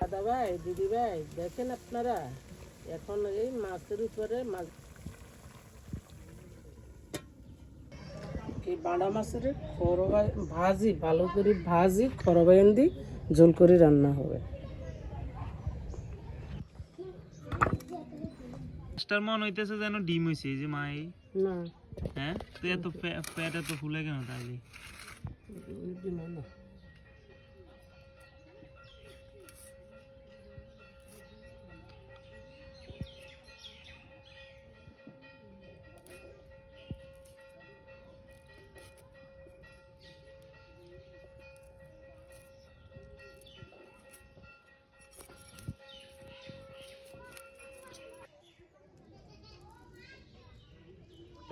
দাদা ভাই দিদি ভাই দেখেন আপনারা এখন এই মাছের উপরে মাছ এই বাটা মাছের খরবাই ভাজি ভালো করে ভাজি খরবাইন দি ঝোল করে রান্না হবে। মাছটার মন হইতেছে যেন ডিম হইছে এই যে মাই না হ্যাঁ তো এত পেট এত ফুলে কেন তাইলে ডিম না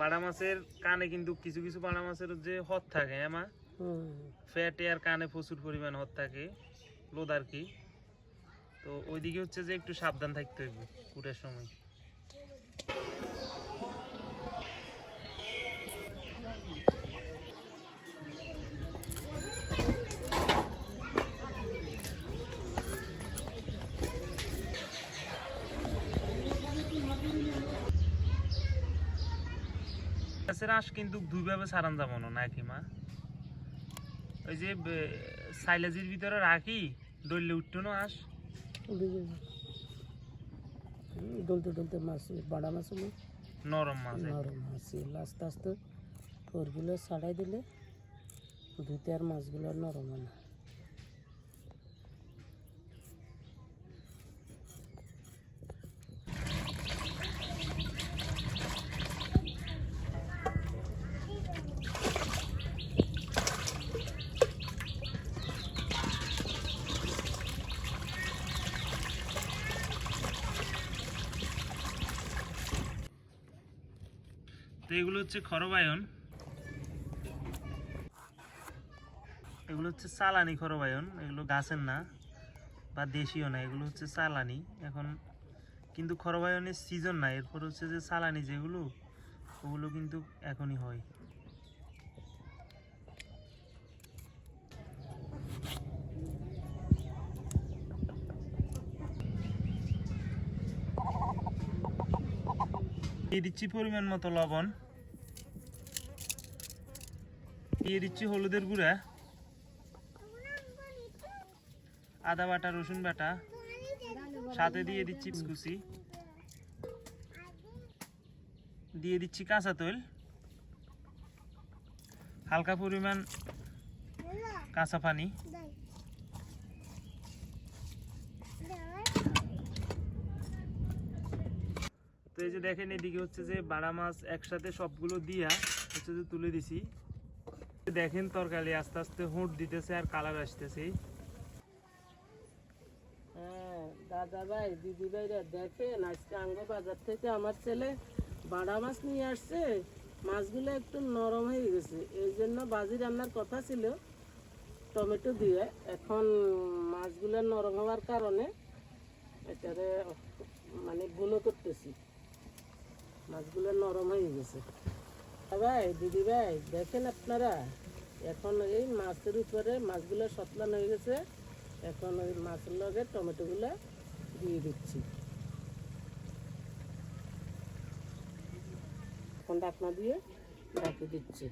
বাটা মাছের কানে কিন্তু কিছু কিছু বাটা মাছের যে হদ থাকে হ্যাঁ মা ফ্যাটে আর কানে প্রচুর পরিমাণ হদ থাকে লোদ আর কি। তো ওইদিকে হচ্ছে যে একটু সাবধান থাকতে হইবে কুটের সময়। মাছের আঁশ কিন্তু দুইভাবে সারান যাব না নাকি মা? ওই যে সাইলেজের ভিতরে রাখি ডললে উঠতো না আঁশ ডলতে ডলতে মাছ বাটা মাছ নরম মাছ নরম মাছ আস্তে আস্তে ফোরগুলো ছাড়াই দিলে ধুতে আর মাছগুলো নরম হয় না। তো এগুলো হচ্ছে খরবায়ন, এগুলো হচ্ছে চালানি খরবায়ন, এগুলো গাছের না বা দেশীয় না, এগুলো হচ্ছে চালানি। এখন কিন্তু খরবায়নের সিজন না, এরপর হচ্ছে যে চালানি যেগুলো ওগুলো কিন্তু এখনই হয়। দিয়ে দিচ্ছি পরিমাণ মতো লবণ, দিয়ে দিচ্ছি হলুদের গুঁড়া, আদা বাটা রসুন বাটা, সাথে দিয়ে দিচ্ছি কুচি, দিয়ে দিচ্ছি কাঁচা তেল, হালকা পরিমাণ কাঁচা পানি, তো এই যে দেখেন এদিকে হচ্ছে যে বাড়া মাছ একসাথে সবগুলো দিয়া হচ্ছে যে তুলে দিছি। দেখেন তরকারি আস্তে আস্তে হোঁট দিতেছে আর কালার আসতেছে। হ্যাঁ দাদা ভাই দিদি ভাইরা দেখেন আজকে আঙ্গ বাজার থেকে আমার ছেলে বাটা মাছ নিয়ে আসছে, মাছগুলো একটু নরম হয়ে গেছে, এই জন্য ভাজি রান্নার কথা ছিল টমেটো দিয়ে। এখন মাছগুলো নরম হওয়ার কারণে এটারে মানে গুঁড়ো করতেছি, মাছগুলো নরম হয়ে গেছে। ভাই দিদি ভাই দেখেন আপনারা এখন এই মাছের উপরে মাছগুলো সতলান হয়ে গেছে, এখন ওই মাছের লগে টমেটোগুলো দিয়ে দিচ্ছি। এখন ঢাকনা দিয়ে ঢাকে দিচ্ছি।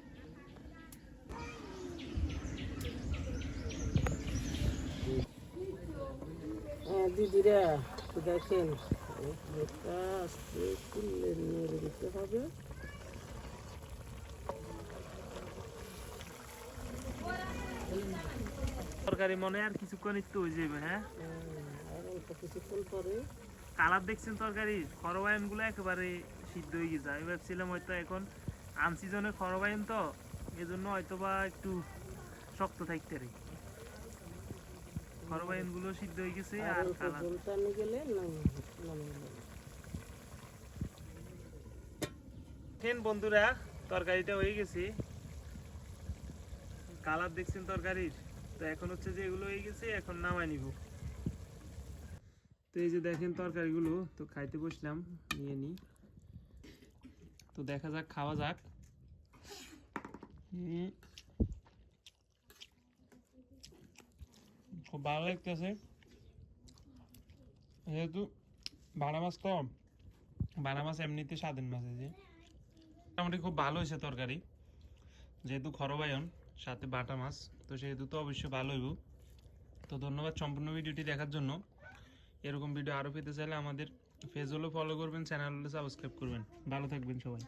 হ্যাঁ দিদিরা দেখেন এটা আস্তে একটু নেড়ে দিতে হবে। তরকারি মনে আর কিছুক্ষণ একটু হয়ে যাবে। হ্যাঁ আর অল্প কিছুক্ষণ পরে কালার দেখছেন তরকারি খরবায়ন গুলো একেবারে সিদ্ধ হয়ে গেছে। আমি ভাবছিলাম হয়তো এখন আনসিজনে খরবায়ন তো এজন্য হয়তো বা একটু শক্ত থাকতে রে, খরবায়ন গুলো সিদ্ধ হয়ে গেছে আর কালার। জলটা নিয়ে গেলে দেখেন বন্ধুরা তরকারিটা হয়ে গেছে, কালার দেখছেন তরকারির। তো এখন হচ্ছে যে এগুলো হয়ে গেছে, এখন নামাই নিব। তো এই যে দেখেন তরকারিগুলো তো খাইতে বসলাম, নিয়ে নি। তো দেখা যাক, খাওয়া যাক। খুব ভালো লাগতেছে। যেহেতু বাটা মাছ তো বাটা মাছ এমনিতে স্বাধীন মাছ আছে, মোটামুটি খুব ভালো হয়েছে তরকারি, যেহেতু খরবায়ন সাথে বাটা মাছ, তো সেহেতু তো অবশ্যই ভালো হইব। তো ধন্যবাদ সম্পূর্ণ ভিডিওটি দেখার জন্য। এরকম ভিডিও আরও পেতে চাইলে আমাদের পেজ হলো ফলো করবেন, চ্যানেল হলো সাবস্ক্রাইব করবেন। ভালো থাকবেন সবাই।